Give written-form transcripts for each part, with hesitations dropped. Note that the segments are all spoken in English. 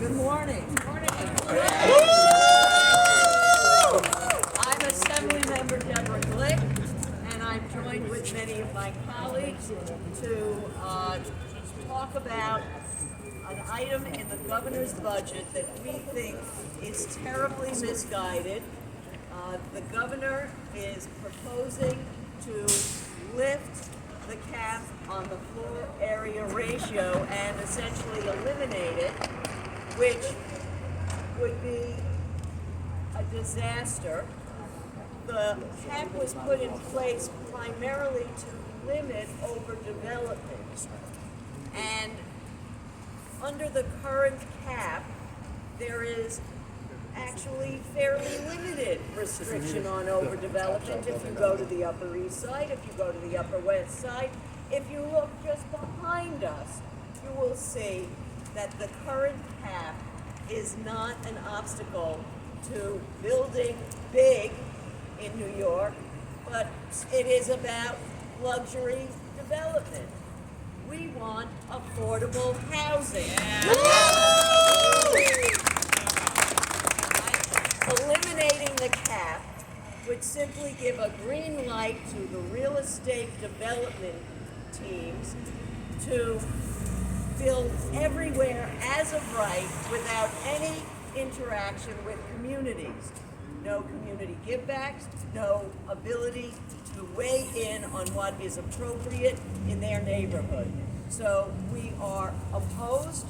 Good morning. I'm Assemblymember D.GLICK, and I'm joined with many of my colleagues to talk about an item in the governor's budget that we think is terribly misguided. The governor is proposing to lift the cap on the floor area ratio and essentially eliminate it, which would be a disaster. The cap was put in place primarily to limit overdevelopment. And under the current cap, there is actually fairly limited restriction on overdevelopment. If you go to the Upper East Side, if you go to the Upper West Side, if you look just behind us, you will see that the current cap is not an obstacle to building big in New York, but it is about luxury development. We want affordable housing. Eliminating the cap would simply give a green light to the real estate development teams to build everywhere as of right without any interaction with communities. No community givebacks, no ability to weigh in on what is appropriate in their neighborhood. So we are opposed.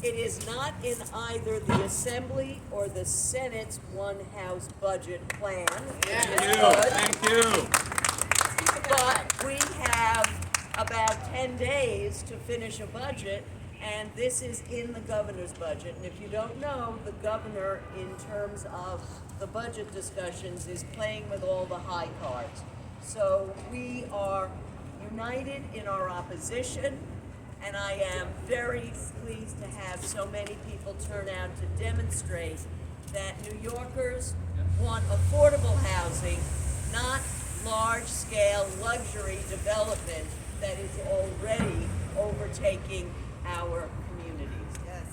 It is not in either the Assembly or the Senate's one-house budget plan. Thank you. But we have about 10 days to finish a budget, and this is in the governor's budget. And if you don't know, the governor, in terms of the budget discussions, is playing with all the high cards. So we are united in our opposition. And I am very pleased to have so many people turn out to demonstrate that New Yorkers want affordable housing, not large-scale luxury development that is already overtaking our communities. Yes.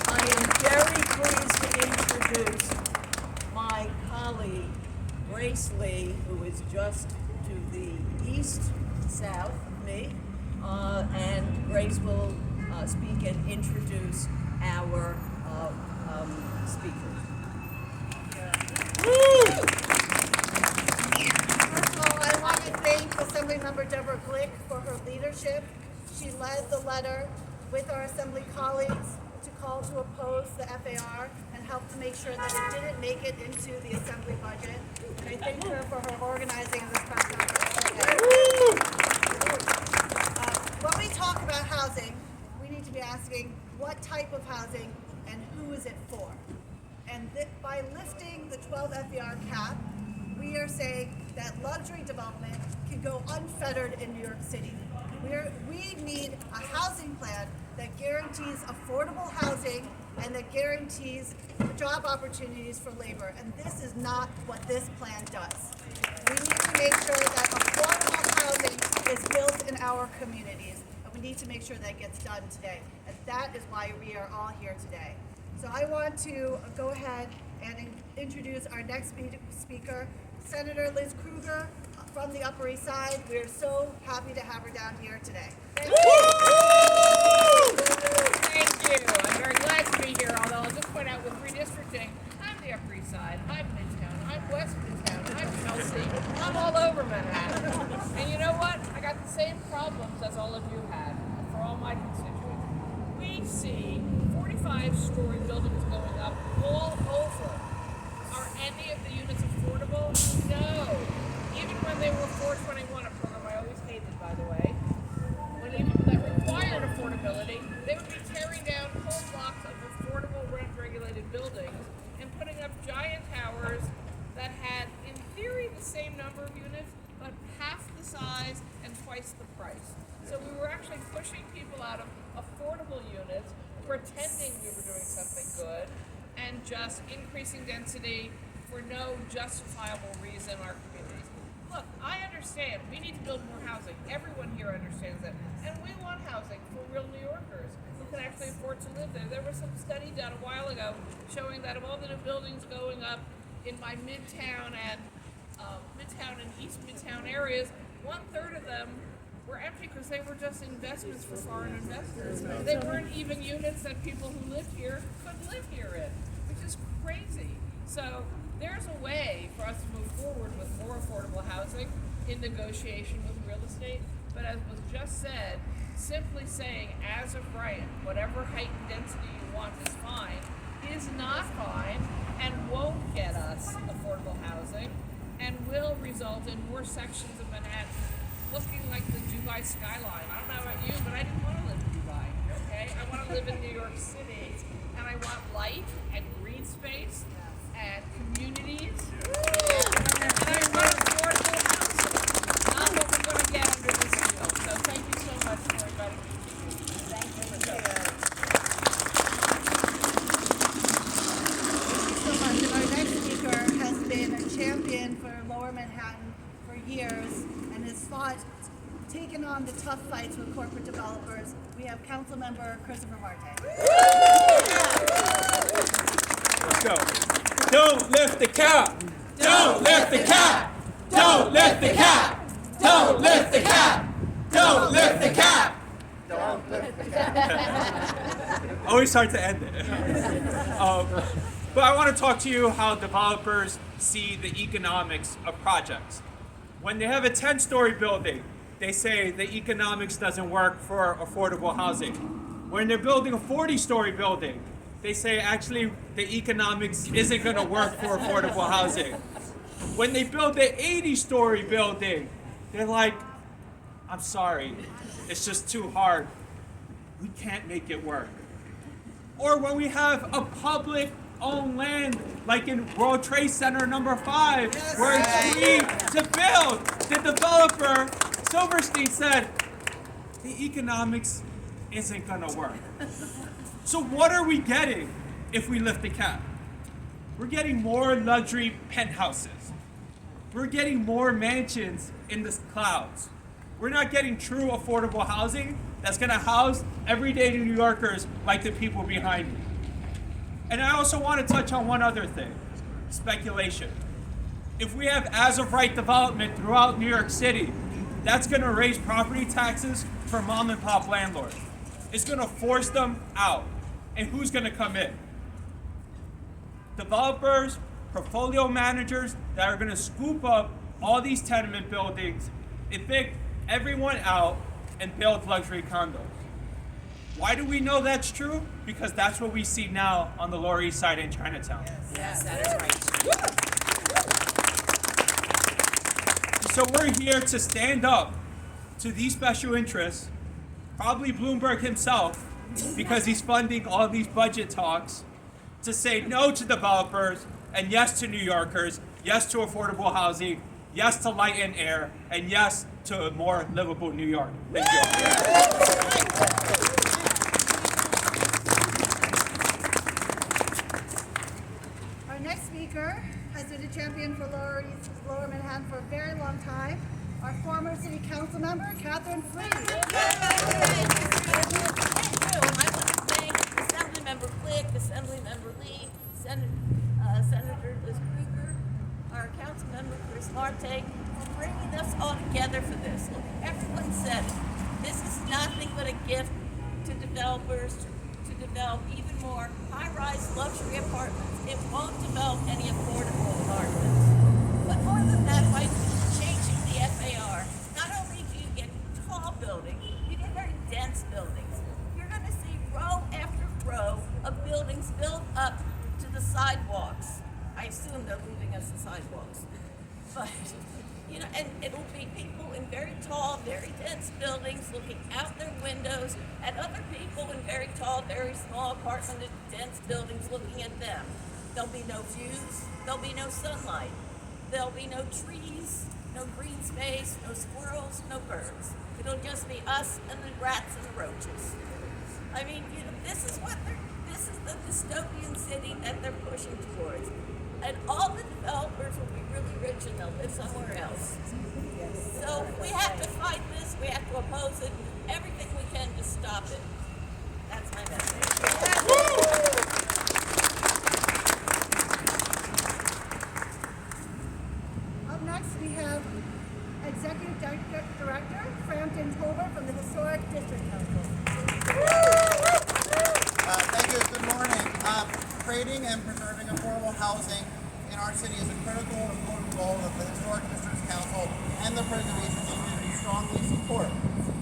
I am very pleased to introduce my colleague, Grace.LEE, who is just to the east-south of me. And Grace will speak and introduce our speakers. First of all, I want to thank Assemblymember D.GLICK for her leadership. She led the letter with our Assembly colleagues to call to oppose the FAR and help to make sure that it didn't make it into the Assembly budget. And I thank her for her organizing of this process. When we talk about housing, we need to be asking what type of housing and who is it for? And by lifting the 12 FER cap, we are saying that luxury development can go unfettered in New York City. We need a housing plan that guarantees affordable housing and that guarantees job opportunities for labor. And this is not what this plan does. We need to make sure that affordable housing is built in our communities. And we need to make sure that gets done today. And that is why we are all here today. So I want to go ahead and introduce our next speaker, Senator Liz KRUGER from the Upper East Side. We are so happy to have her down here today. Thank you. I'm very glad to be here, although I'll just point out with redistricting, I'm the Upper East Side, I'm Midtown, I'm West Midtown, I'm Chelsea, I'm all over Manhattan. And you know what? I got the same problems as all of you had for all my constituents. We see 45-story buildings going up all over. Are any of the units affordable? No. Even when they were 421, a program I always hated, by the way, that required affordability, they would be tearing down whole blocks of affordable rent-regulated buildings and putting up giant towers that had, in theory, the same number of units, but half the size and twice the price. So we were actually pushing people out of affordable units, pretending we were doing something good, and just increasing density for no justifiable reason in our communities. Look, I understand we need to build more housing. Everyone here understands that. And we want housing for real New Yorkers. The can actually afford to live there. There was some study done a while ago showing that of all the new buildings going up in my Midtown and East Midtown areas, 1/3 of them were empty because they were just investments for foreign investors. They weren't even units that people who live here could live here in, which is crazy. So there's a way for us to move forward with more affordable housing in negotiation with real estate. But as was just said, simply saying as of right, whatever height and density you want is fine, is not fine and won't get us affordable housing and will result in more sections of Manhattan looking like the Dubai skyline. I don't know about you, but I didn't want to live in Dubai, okay? I want to live in New York City, and I want light and green space and communities, and I want affordable housing, not what we're going to get under this deal. So thank you so much for inviting me to you. Thank you. So much. And our next speaker has been a champion for Lower Manhattan for years and has taken on the tough fights with corporate developers. We have Councilmember Christopher MARTE. Let's go. Don't lift the cap. Don't lift the cap. Don't lift the cap. Don't lift the cap. Don't lift the cap. Don't lift the cap. Always hard to end it. But I want to talk to you how developers see the economics of projects. When they have a 10-story building, they say the economics doesn't work for affordable housing. When they're building a 40-story building, they say actually the economics isn't going to work for affordable housing. When they build an 80-story building, they're like, I'm sorry, it's just too hard. We can't make it work. Or when we have a public-owned land, like in World Trade Center number 5, where it's free to build, the developer, Silverstein, said, the economics isn't gonna work. So what are we getting if we lift the cap? We're getting more luxury penthouses. We're getting more mansions in the clouds. We're not getting true affordable housing that's gonna house everyday New Yorkers like the people behind me. And I also want to touch on one other thing, speculation. If we have as-of-right development throughout New York City, that's going to raise property taxes for mom and pop landlords. It's going to force them out. And who's going to come in? Developers, portfolio managers that are going to scoop up all these tenement buildings, evict everyone out, and build luxury condos. Why do we know that's true? Because that's what we see now on the Lower East Side in Chinatown. Yes, that is right. So we're here to stand up to these special interests, probably Bloomberg himself, because he's funding all these budget talks, to say no to developers and yes to New Yorkers, yes to affordable housing, yes to light and air, and yes to a more livable New York. Thank you. Our next speaker has been a champion for Lower Manhattan for a very long time. Our former city council member, Catherine Freed. Thank you. I want to thank Assemblymember Glick, Assemblymember Lee, Senator KRUGER, our council member Chris MARTE, for bringing us all together for this. Look, everyone said it. This is nothing but a gift to developers to develop even more high-rise luxury apartments. It won't develop any affordable apartments. But more than that, by changing the FAR, not only do you get tall buildings, you get very dense buildings. You're going to see row after row of buildings built up to the sidewalks. I assume they're leaving us the sidewalks. But, you know, and it'll be people in very tall, very dense buildings looking out their windows at other people in very tall, very small apartment dense buildings looking at them. There'll be no views, there'll be no sunlight, there'll be no trees, no green space, no squirrels, no birds. It'll just be us and the rats and the roaches. I mean, you know, this is the dystopian city that they're pushing towards. And all the developers will be really rich and they'll live somewhere else. So we have to fight this, we have to oppose it, everything we can to stop it. That's my Creating and preserving affordable housing in our city is a critical and important goal that the Historic Districts Council and the Preservation Community strongly support.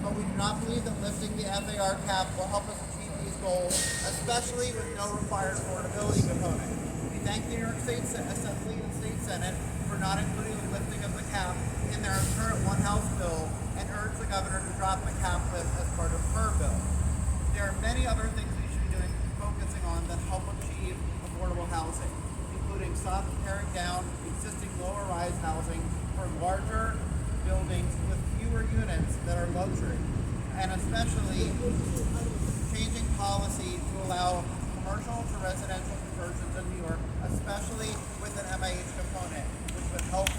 But we do not believe that lifting the FAR cap will help us achieve these goals, especially with no required affordability component. We thank the New York State Assembly and State Senate for not including the lifting of the cap in their current one-house bill and urge the governor to drop the cap lift as part of her bill. There are many other things we should be doing, focusing on that help achieve affordable housing, including stop tearing down existing lower-rise housing for larger buildings with fewer units that are luxury, and especially changing policy to allow commercial to residential conversions in New York, especially with an MAH component, which would help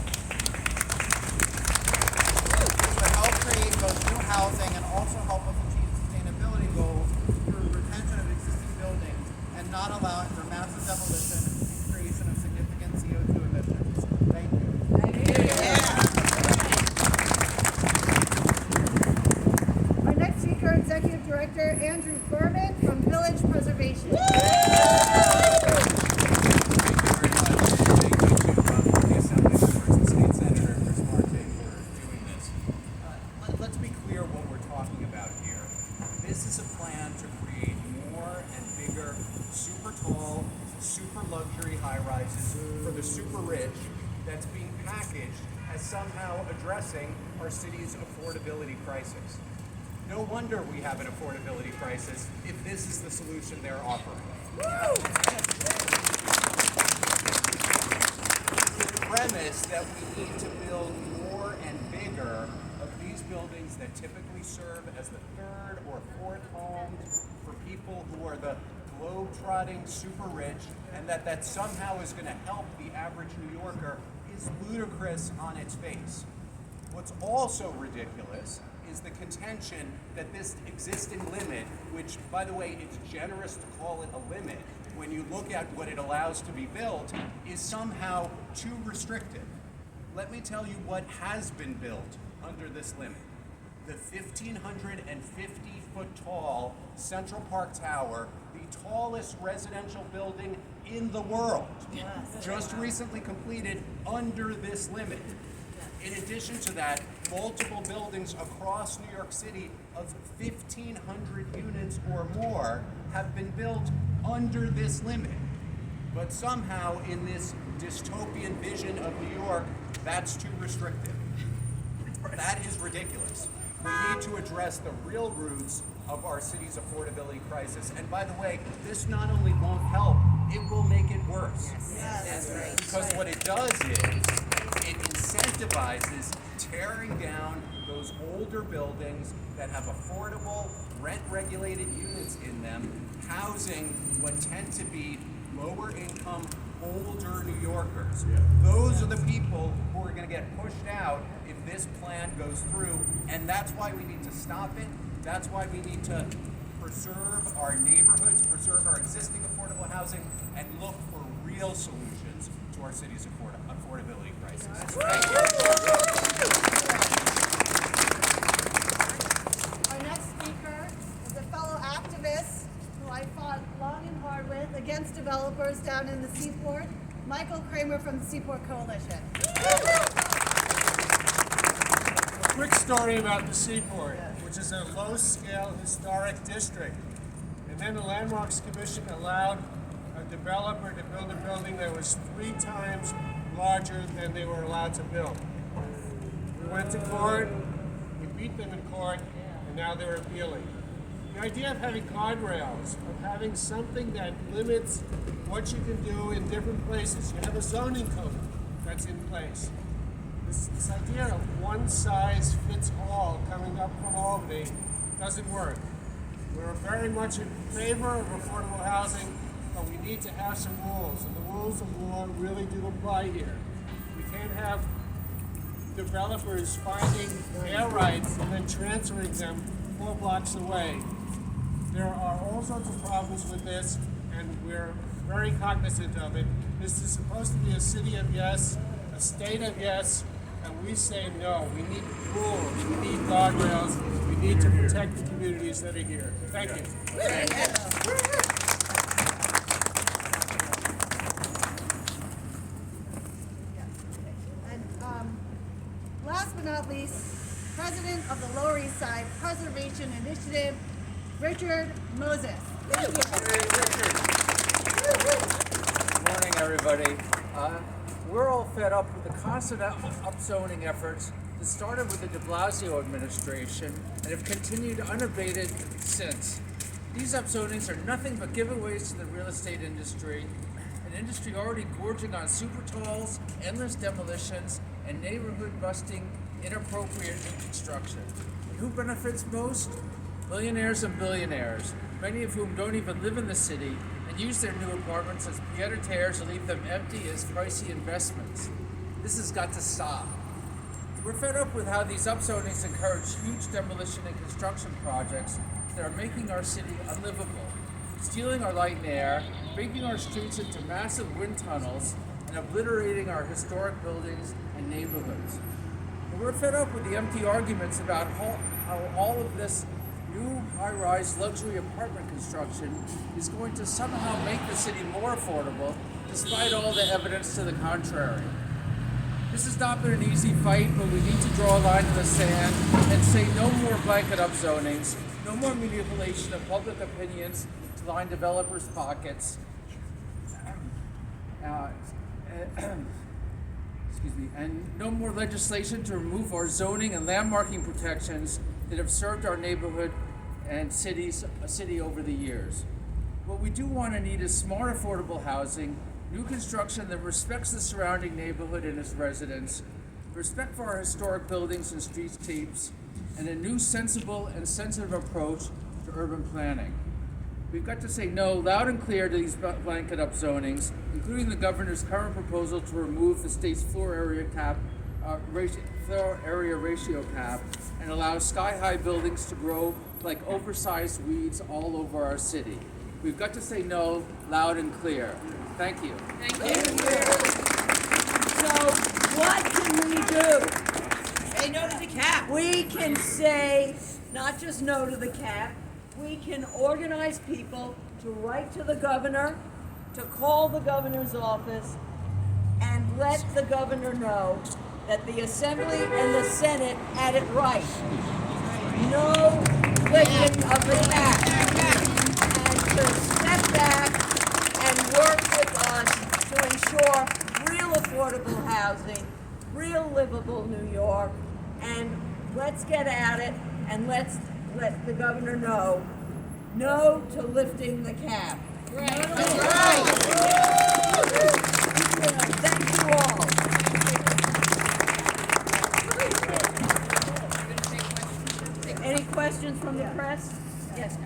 create both new housing and also help us achieve sustainability goals through retention of existing buildings and not allowing for massive demolition and creation of significant CO2 emissions. Thank you. Our next speaker, Executive Director Andrew Berman from Village Preservation. Let's be clear what we're talking about here. This is a plan to create more and bigger, super tall, super luxury high-rises for the super rich that's being packaged as somehow addressing our city's affordability crisis. No wonder we have an affordability crisis if this is the solution they're offering. The premise that we need to build more and bigger of these buildings that typically serve as the third or fourth homes for people who are the globe-trotting super rich, and that somehow is going to help the average New Yorker is ludicrous on its face. What's also ridiculous is the contention that this existing limit, which, by the way, it's generous to call it a limit, when you look at what it allows to be built, is somehow too restrictive. Let me tell you what has been built under this limit. The 1,550-foot tall Central Park Tower, the tallest residential building in the world, just recently completed under this limit. In addition to that, multiple buildings across New York City of 1,500 units or more have been built under this limit. But somehow in this dystopian vision of New York, that's too restrictive. That is ridiculous. We need to address the real roots of our city's affordability crisis. And by the way, this not only won't help, it will make it worse. Because what it does is, it incentivizes tearing down those older buildings that have affordable, rent-regulated units in them, housing what tend to be lower-income, older New Yorkers. Those are the people who are going to get pushed out if this plan goes through, and that's why we need to stop it. That's why we need to preserve our neighborhoods, preserve our existing affordable housing, and look for real solutions to our city's affordability crisis. Our next speaker is a fellow activist who I fought long and hard with against developers down in the Seaport, Michael Kramer from the Seaport Coalition. A quick story about the Seaport, which is a low-scale historic district. And then the Landmarks Commission allowed a developer to build a building that was 3 times larger than they were allowed to build. We went to court, we beat them in court, and now they're appealing. The idea of having guardrails, of having something that limits what you can do in different places. You have a zoning code that's in place. This idea of one size fits all coming up from Albany doesn't work. We're very much in favor of affordable housing, but we need to have some rules, and the rules of law really do apply here. We can't have developers finding their rights and then transferring them 4 blocks away. There are all sorts of problems with this, and we're very cognizant of it. This is supposed to be a city of yes, a state of yes, and we say no. We need rules, we need guardrails, we need to protect the communities that are here. Thank you. West Side Preservation Initiative, Richard Moses. Thank you. Good morning, everybody. We're all fed up with the constant upzoning efforts that started with the de Blasio administration and have continued unabated since. These upzonings are nothing but giveaways to the real estate industry, an industry already gorging on super talls, endless demolitions, and neighborhood-busting, inappropriate new construction. And who benefits most? Millionaires and billionaires, many of whom don't even live in the city and use their new apartments as pied-à-terres to leave them empty as pricey investments. This has got to stop. We're fed up with how these upzonings encourage huge demolition and construction projects that are making our city unlivable, stealing our light and air, making our streets into massive wind tunnels, and obliterating our historic buildings and neighborhoods. And we're fed up with the empty arguments about how all of this new high-rise luxury apartment construction is going to somehow make the city more affordable, despite all the evidence to the contrary. This has not been an easy fight, but we need to draw a line in the sand and say no more blanket upzonings, no more manipulation of public opinions to line developers' pockets. And no more legislation to remove our zoning and landmarking protections that have served our neighborhood and city over the years. What we do want and need is smart, affordable housing, new construction that respects the surrounding neighborhood and its residents, respect for our historic buildings and streetscapes, and a new sensible and sensitive approach to urban planning. We've got to say no loud and clear to these blanket upzonings, including the governor's current proposal to remove the state's floor area ratio cap and allow sky-high buildings to grow like oversized weeds all over our city. We've got to say no loud and clear. Thank you. Thank you. So what can we do? Say no to the cap. We can say not just no to the cap, we can organize people to write to the governor, to call the governor's office, and let the governor know that the Assembly and the Senate had it right. No lifting of the cap. And to step back and work with us to ensure real affordable housing, real livable New York, and let's get at it and let's let the governor know no to lifting the cap. Right. That's right. Thank you all. Any questions from the press? Yes.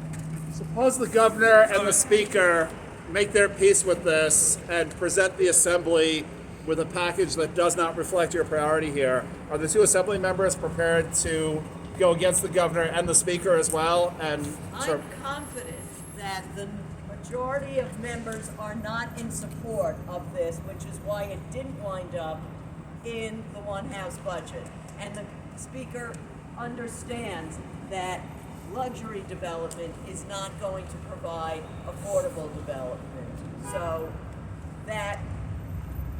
Suppose the governor and the speaker make their peace with this and present the assembly with a package that does not reflect your priority here. Are the two assembly members prepared to go against the governor and the speaker as well? And I'm confident that the majority of members are not in support of this, which is why it didn't wind up in the one-house budget. And the speaker understands that luxury development is not going to provide affordable development. So that,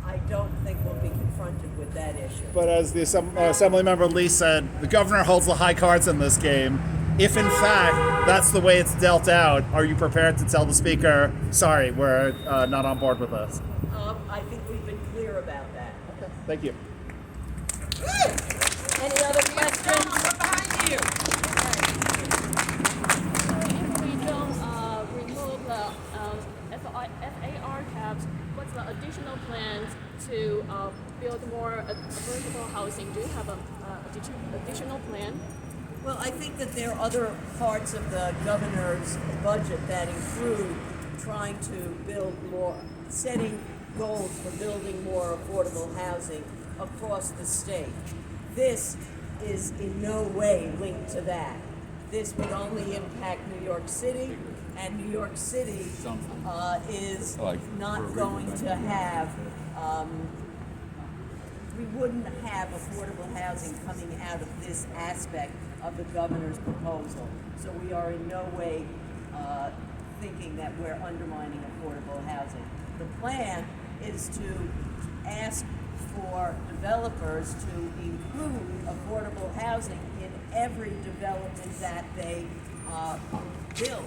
I don't think we'll be confronted with that issue. but as the assembly member Lee said, the governor holds the high cards in this game. If in fact that's the way it's dealt out, are you prepared to tell the speaker, sorry, we're not on board with this? I think we've been clear about that. Okay, thank you. Any other questions? Behind you. If we don't remove the FAR caps, what's the additional plans to build more affordable housing? Do you have a additional plan? Well, I think that there are other parts of the governor's budget that include trying to build more, setting goals for building more affordable housing across the state. This is in no way linked to that. This would only impact New York City, and New York City is not going to have, we wouldn't have affordable housing coming out of this aspect of the governor's proposal. So we are in no way thinking that we're undermining affordable housing. The plan is to ask for developers to include affordable housing in every development that they build.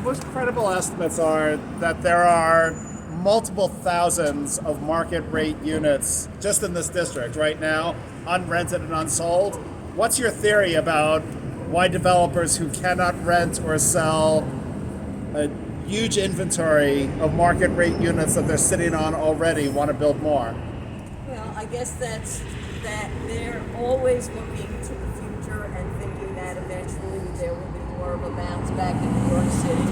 Most credible estimates are that there are multiple thousands of market rate units just in this district right now, unrented and unsold. What's your theory about why developers who cannot rent or sell a huge inventory of market rate units that they're sitting on already want to build more? Well, I guess that's that they're always looking to the future and thinking that eventually there will be more of a bounce back in New York City,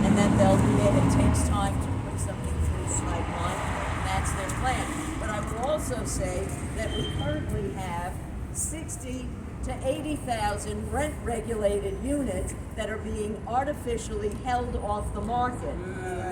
and that it takes time to put something through the pipeline, and that's their plan. But I will also say that we currently have 60 to 80,000 rent-regulated units that are being artificially held off the market.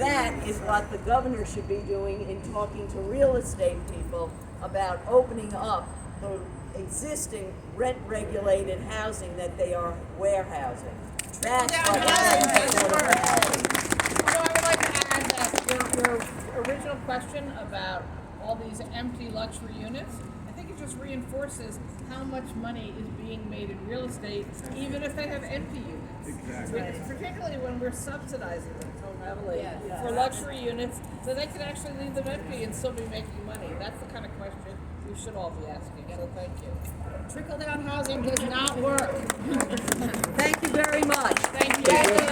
That is what the governor should be doing in talking to real estate people about opening up the existing rent-regulated housing that they are warehousing. That's what the governor should do. Although I would like to add that your original question about all these empty luxury units, I think it just reinforces how much money is being made in real estate, even if they have empty units. Exactly. Particularly when we're subsidizing them so heavily for luxury units, so they can actually leave them empty and still be making money. That's the kind of question we should all be asking. So thank you. Trickle-down housing does not work. Thank you very much. Thank you.